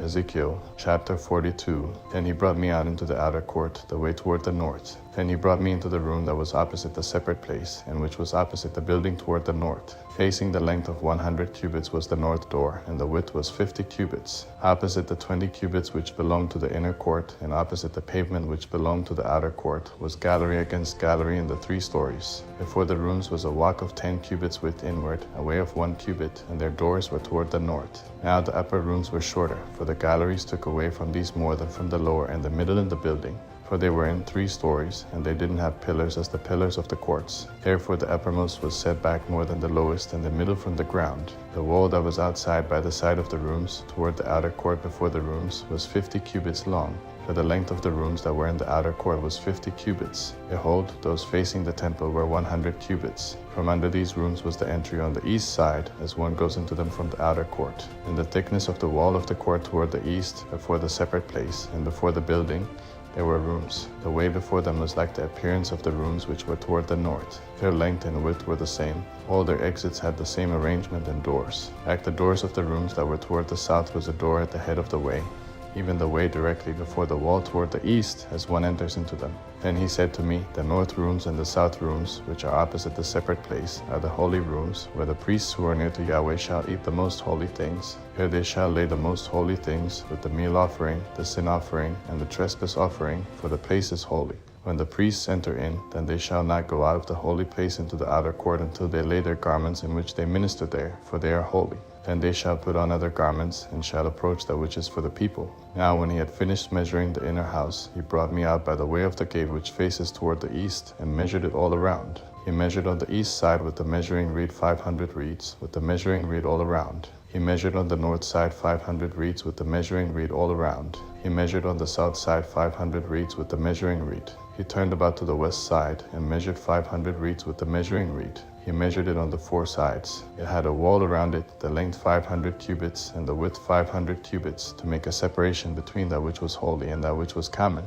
Ezekiel chapter 42. Then he brought me out into the outer court, the way toward the north. Then he brought me into the room that was opposite the separate place, and which was opposite the building toward the north. Facing the length of 100 cubits was the north door, and the width was 50 cubits. Opposite the 20 cubits which belonged to the inner court, and opposite the pavement which belonged to the outer court, was gallery against gallery in the 3 stories. Before the rooms was a walk of 10 cubits width inward, a way of 1 cubit, and their doors were toward the north. Now the upper rooms were shorter, for the galleries took away from these more than from the lower and the middle in the building. For they were in 3 stories, and they didn't have pillars as the pillars of the courts. Therefore the uppermost was set back more than the lowest, and the middle from the ground. The wall that was outside by the side of the rooms, toward the outer court before the rooms, was 50 cubits long. For the length of the rooms that were in the outer court was 50 cubits. Behold, those facing the temple were 100 cubits. From under these rooms was the entry on the east side, as one goes into them from the outer court. In the thickness of the wall of the court toward the east, before the separate place, and before the building, there were rooms. The way before them was like the appearance of the rooms which were toward the north. Their length and width were the same. All their exits had the same arrangement and doors. Like the doors of the rooms that were toward the south was a door at the head of the way, even the way directly before the wall toward the east, as one enters into them. Then he said to me, the north rooms and the south rooms, which are opposite the separate place, are the holy rooms, where the priests who are near to Yahweh shall eat the most holy things. Here they shall lay the most holy things, with the meal offering, the sin offering, and the trespass offering, for the place is holy. When the priests enter in, then they shall not go out of the holy place into the outer court until they lay their garments in which they minister there, for they are holy. Then they shall put on other garments, and shall approach that which is for the people. Now when he had finished measuring the inner house, he brought me out by the way of the gate which faces toward the east, and measured it all around. He measured on the east side with the measuring reed 500 reeds, with the measuring reed all around. He measured on the north side 500 reeds with the measuring reed all around. He measured on the south side 500 reeds with the measuring reed. He turned about to the west side, and measured 500 reeds with the measuring reed. He measured it on the 4 sides. It had a wall around it, the length 500 cubits, and the width 500 cubits, to make a separation between that which was holy and that which was common.